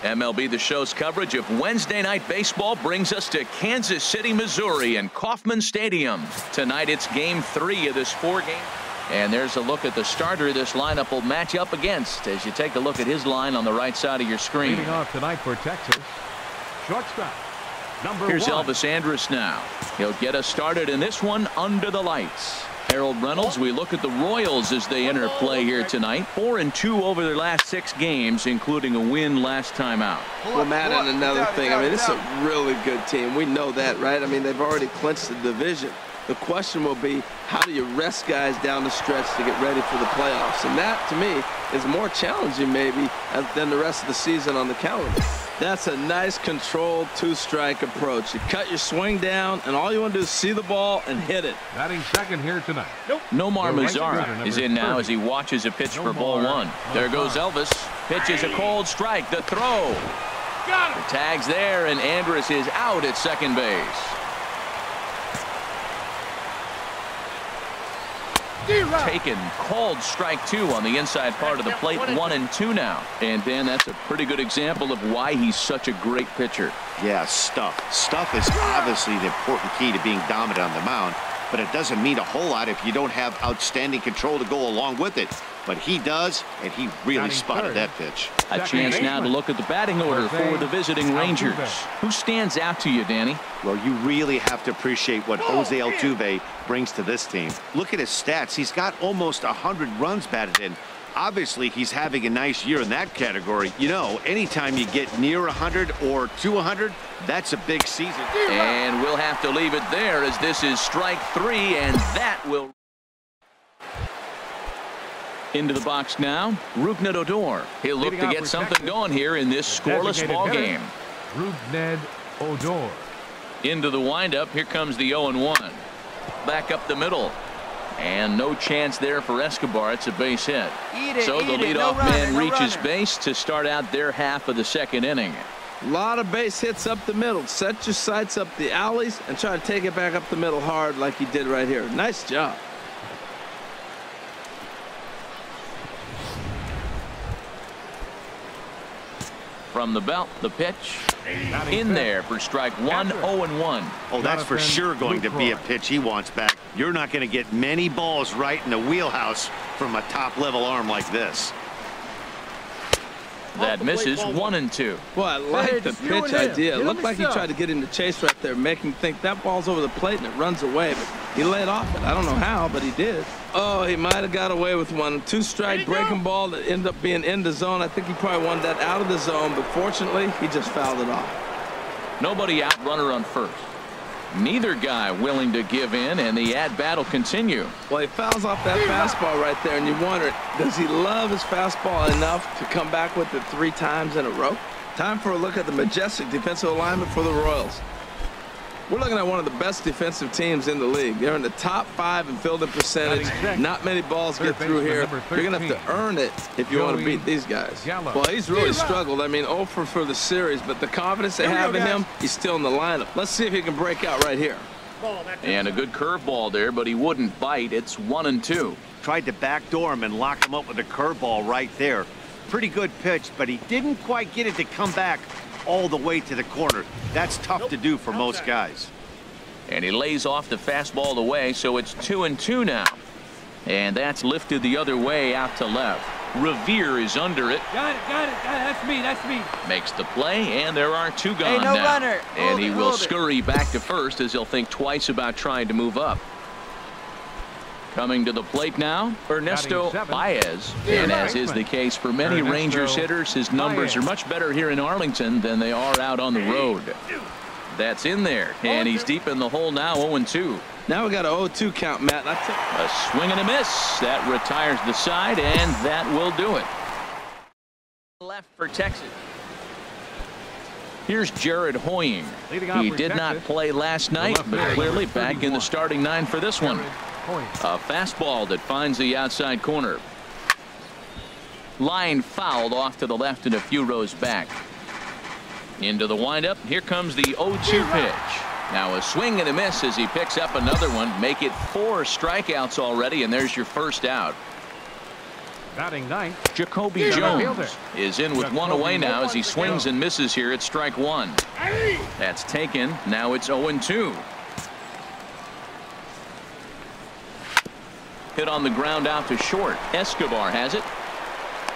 MLB The Show's coverage of Wednesday Night Baseball brings us to Kansas City, Missouri and Kauffman Stadium. Tonight it's Game 3 of this 4-game. And there's a look at the starter this lineup will match up against as you take a look at his line on the right side of your screen. Leading off tonight for Texas, shortstop, number 1. Here's Elvis Andrus now. He'll get us started in this one under the lights. Harold Reynolds, we look at the Royals as they enter play here tonight. 4-2 over their last 6 games, including a win last time out. Well, Matt, and another thing, I mean, this is a really good team. We know that, right? I mean, they've already clinched the division. The question will be, how do you rest guys down the stretch to get ready for the playoffs? And that, to me, is more challenging maybe than the rest of the season on the calendar. That's a nice controlled 2-strike approach. You cut your swing down, and all you want to do is see the ball and hit it. Batting second here tonight. Nomar Mazara is in now as he watches a pitch for ball 1. There goes Elvis. Pitches a cold strike. The throw. The tag's there, and Andrus is out at second base. Taken cold strike 2 on the inside part of the plate. 1-2 now. And Dan, that's a pretty good example of why he's such a great pitcher. Yeah, stuff is obviously the important key to being dominant on the mound, but it doesn't mean a whole lot if you don't have outstanding control to go along with it. But he does, and he really spotted that pitch. A chance now to look at the batting order for the visiting Rangers. Who stands out to you, Danny? Well, you really have to appreciate what Jose Altuve brings to this team. Look at his stats. He's got almost 100 runs batted in. Obviously, he's having a nice year in that category. You know, anytime you get near 100 or to 100, that's a big season. And we'll have to leave it there as this is strike 3, and that will... Into the box now, Rougned Odor. He'll look to get something going here in this scoreless ball game. Rougned Odor. Into the windup. Here comes the 0-1. Back up the middle. And no chance there for Escobar. It's a base hit. So the leadoff man reaches base to start out their half of the second inning. A lot of base hits up the middle. Set your sights up the alleys and try to take it back up the middle hard like he did right here. Nice job. From the belt, the pitch in there for strike 1. 0-1. Oh, that's for sure going to be a pitch he wants back. You're not going to get many balls right in the wheelhouse from a top-level arm like this. That misses. 1-2. Well, I like the pitch idea. It looked like he tried to get him to chase right there, make him think that ball's over the plate and it runs away. But he laid off it. I don't know how, but he did. Oh, he might have got away with one. 2-strike breaking ball that ended up being in the zone. I think he probably wanted that out of the zone, but fortunately, he just fouled it off. Nobody out, runner on first. Neither guy willing to give in, and the at-bat will continue. Well, he fouls off that fastball right there, and you wonder, does he love his fastball enough to come back with it 3 times in a row? Time for a look at the majestic defensive alignment for the Royals. We're looking at one of the best defensive teams in the league. They're in the top 5 in fielding percentage. Not many balls get through here. You're going to have to earn it if you want to beat these guys. Well, he's really struggled. I mean, 0 for the series, but the confidence they have in him, he's still in the lineup. Let's see if he can break out right here. And a good curveball there, but he wouldn't bite. It's 1-2. Tried to backdoor him and lock him up with a curveball right there. Pretty good pitch, but he didn't quite get it to come back all the way to the corner. That's tough to do for most guys. And he lays off the fastball away, so it's 2-2 now. And that's lifted the other way out to left. Revere is under it. Got it. That's me. Makes the play, and there are 2 gone no now. Runner. And he will scurry back to first as he'll think twice about trying to move up. Coming to the plate now, Ernesto Baez. And as is the case for many Rangers hitters, his numbers are much better here in Arlington than they are out on the road. That's in there, and he's deep in the hole now, 0-2. Now we got an 0-2 count, Matt. A swing and a miss. That retires the side, and that will do it. Left for Texas. Here's Jared Hoying. He did not play last night, but clearly back in the starting 9 for this one. A fastball that finds the outside corner. Line fouled off to the left and a few rows back. Into the windup. Here comes the 0-2 pitch. Now a swing and a miss as he picks up another one. Make it 4 strikeouts already, and there's your first out. Batting ninth. Jacoby Jones is in with one away now as he swings and misses here at strike one. That's taken. Now it's 0-2. Hit on the ground out to short. Escobar has it.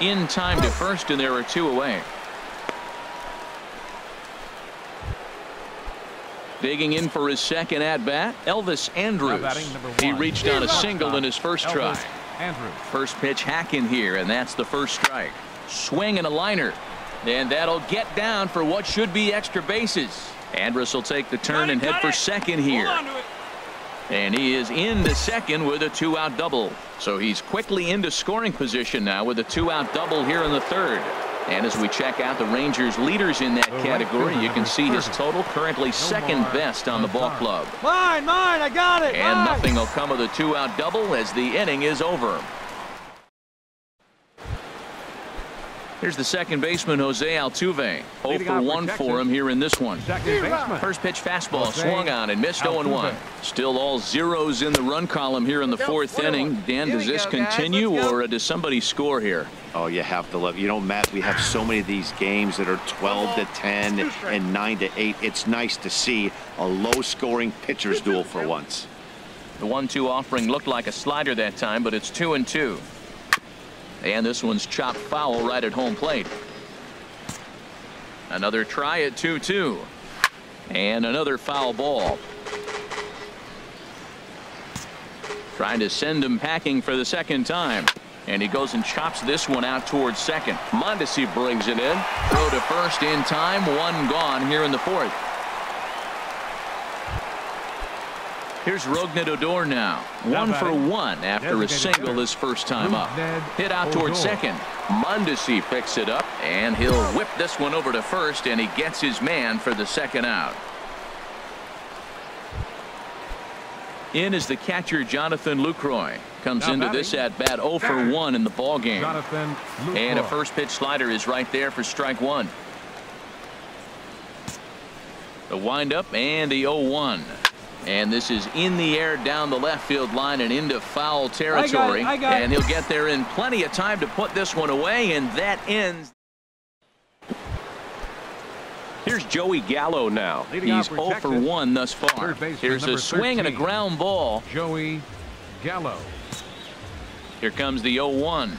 In time to first, and there are two away. Digging in for his second at-bat, Elvis Andrus. He reached on a single in his first try. First pitch hacking here, and that's the first strike. Swing and a liner, and that'll get down for what should be extra bases. Andrus will take the turn and head for second here. And he is into second with a two-out double. So he's quickly into scoring position now with a two-out double here in the third. And as we check out the Rangers leaders in that category, you can see his total currently second best on the ball club. Mine, I got it. And nothing will come of the two-out double as the inning is over. Here's the second baseman, Jose Altuve. 0 for 1 for him here in this one. First pitch fastball swung on and missed 0-1. Still all zeros in the run column here in the fourth inning. Dan, does this continue or does somebody score here? Oh, you have to love. You know, Matt, we have so many of these games that are 12-10 and 9-8. It's nice to see a low-scoring pitcher's duel for once. The 1-2 offering looked like a slider that time, but it's 2-2. And this one's chopped foul right at home plate. Another try at 2-2. And another foul ball. Trying to send him packing for the second time. And he goes and chops this one out towards second. Mondesi brings it in. Throw to first in time. One gone here in the fourth. Here's Rougned Odor now. 1 for 1 after a single his first time up. Hit out towards second. Mondesi picks it up, and he'll whip this one over to first, and he gets his man for the second out. In is the catcher, Jonathan Lucroy. Comes into this at bat 0 for 1 in the ball game. And a first pitch slider is right there for strike one. The windup and the 0-1. And this is in the air down the left field line and into foul territory. I got it. And he'll get there in plenty of time to put this one away, and that ends. Here's Joey Gallo now. He's 0 for 1 thus far. Here's a swing and a ground ball. Joey Gallo. Here comes the 0-1.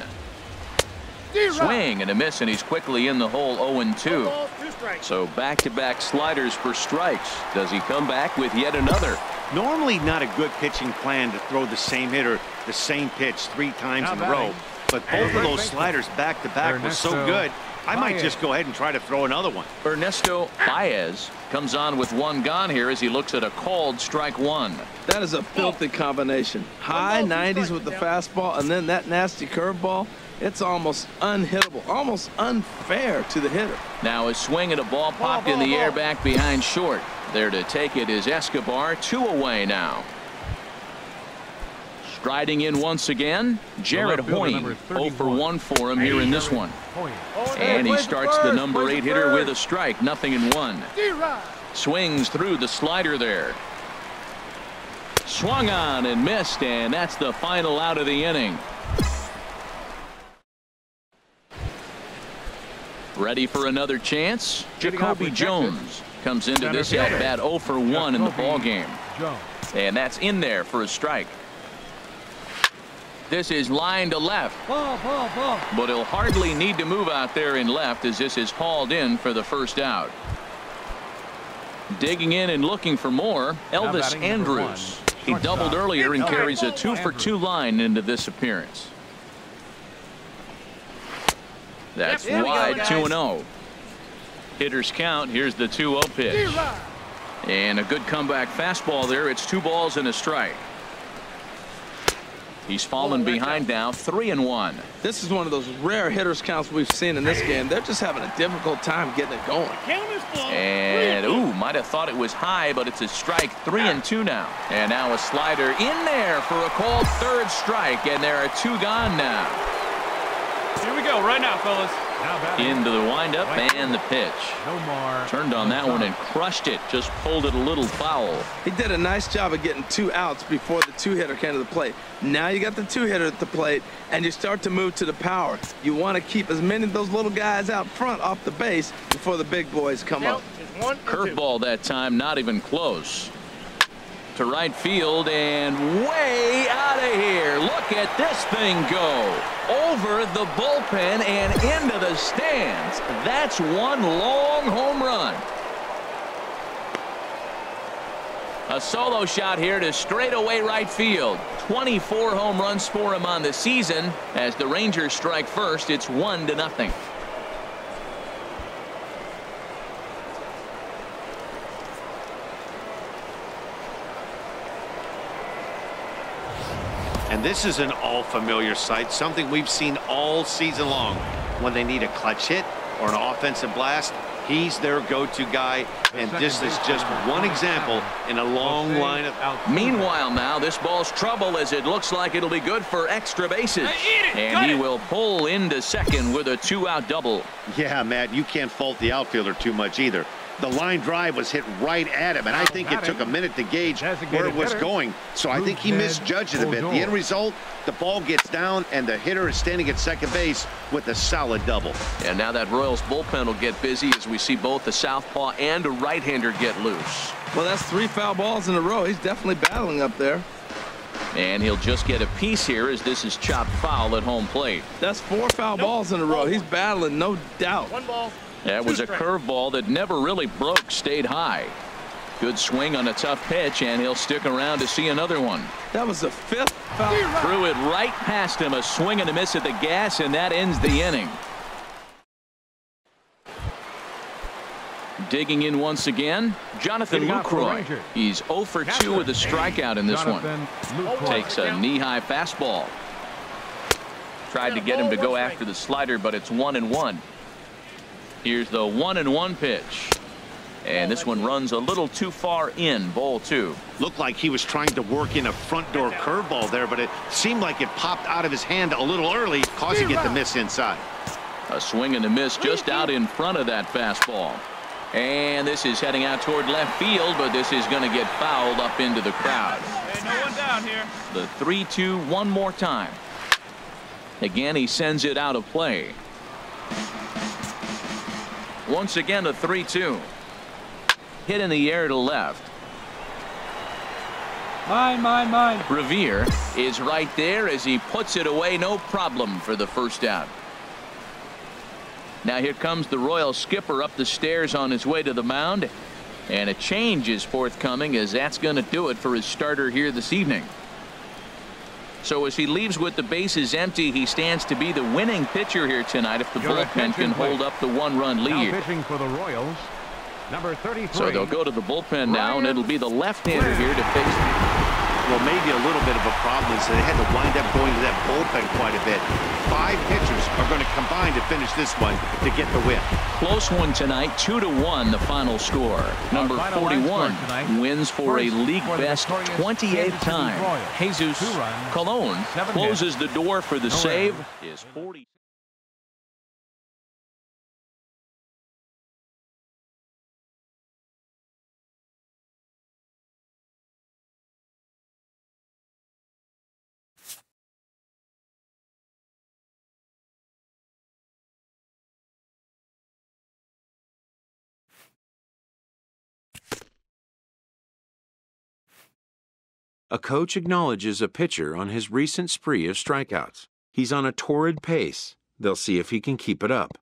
Swing and a miss, and he's quickly in the hole. 0-2. So back-to-back sliders for strikes. Does he come back with yet another? Normally not a good pitching plan to throw the same hitter the same pitch 3 times in a row. But both of those sliders back-to-back were so good, I might just go ahead and try to throw another one. Ernesto Baez comes on with one gone here as he looks at a called strike one. That is a filthy combination. High 90s with the fastball and then that nasty curveball. It's almost unhittable, almost unfair to the hitter. Now a swing and a ball popped in the air back behind short. There to take it is Escobar. 2 away now. Striding in once again, Jared Hoying. 0 for 1 for him here in this one. And he starts the number 8 hitter with a strike. 0-1. Swings through the slider there. Swung on and missed, and that's the final out of the inning. Ready for another chance? Jacoby Jones comes into this at bat 0 for 1 in the ball game. And that's in there for a strike. This is line to left. But he'll hardly need to move out there in left as this is hauled in for the first out. Digging in and looking for more, Elvis Andrus. He doubled earlier and carries a 2 for 2 line into this appearance. That's wide. 2-0. Hitters count. Here's the 2-0 pitch. And a good comeback fastball there. It's 2 balls and a strike. He's fallen behind now. 3-1. This is one of those rare hitters counts we've seen in this game. They're just having a difficult time getting it going. And ooh, might have thought it was high, but it's a strike. 3-2 now. And now a slider in there for a called third strike, and there are 2 gone now. Here we go right now, fellas. Into the windup and the pitch. No more. Turned on that one and crushed it. Just pulled it a little foul. He did a nice job of getting 2 outs before the 2-hitter came to the plate. Now you got the 2-hitter at the plate, and you start to move to the power. You want to keep as many of those little guys out front off the base before the big boys come up. Curveball that time, not even close. To right field and way out of here. Look at this thing go. Over the bullpen and into the stands. That's one long home run. A solo shot here to straightaway right field. 24 home runs for him on the season. As the Rangers strike first, it's 1-0. And this is an all-familiar sight, something we've seen all season long. When they need a clutch hit or an offensive blast, he's their go-to guy, and this is just one example in a long line of... Meanwhile now, this ball's trouble as it looks like it'll be good for extra bases. And he will pull into second with a 2-out double. Yeah, Matt, you can't fault the outfielder too much either. The line drive was hit right at him, and I think it took a minute to gauge where it was going. So I think he misjudged it a bit. The end result, the ball gets down, and the hitter is standing at second base with a solid double. And now that Royals bullpen will get busy as we see both the southpaw and a right-hander get loose. Well, that's 3 foul balls in a row. He's definitely battling up there. And he'll just get a piece here as this is chopped foul at home plate. That's 4 foul balls in a row. He's battling, no doubt. 1 ball. That was a curveball that never really broke, stayed high. Good swing on a tough pitch, and he'll stick around to see another one. That was the 5th foul. Threw it right past him, a swing and a miss at the gas, and that ends the inning. Digging in once again, Jonathan Lucroy. He's 0 for 2 with a strikeout in this one. Takes a knee-high fastball. Tried to get him to go after the slider, but it's 1-1. Here's the 1-1 pitch. And this one runs a little too far in, ball 2. Looked like he was trying to work in a front door curveball there, but it seemed like it popped out of his hand a little early, causing it to miss inside. A swing and a miss just out in front of that fastball. And this is heading out toward left field, but this is going to get fouled up into the crowd. No one down here. The 3-2 one more time. Again, he sends it out of play. Once again, a 3-2. Hit in the air to left. Mine. Revere is right there as he puts it away. No problem for the first out. Now here comes the Royal skipper up the stairs on his way to the mound. And a change is forthcoming as that's going to do it for his starter here this evening. So as he leaves with the bases empty, he stands to be the winning pitcher here tonight if the bullpen can hold up the 1-run lead. Now pitching for the Royals, number 33. So they'll go to the bullpen now, and it'll be the left-hander here to face. Well, maybe a little bit of a problem is they had to wind up going to that bullpen quite a bit. 5 pitchers are going to combine to finish this one to get the win. Close one tonight, 2-1 the final score. Number 41 wins for a league best 28th time. Jesus Colon closes the door for the save. Is 40. A coach acknowledges a pitcher on his recent spree of strikeouts. He's on a torrid pace. They'll see if he can keep it up.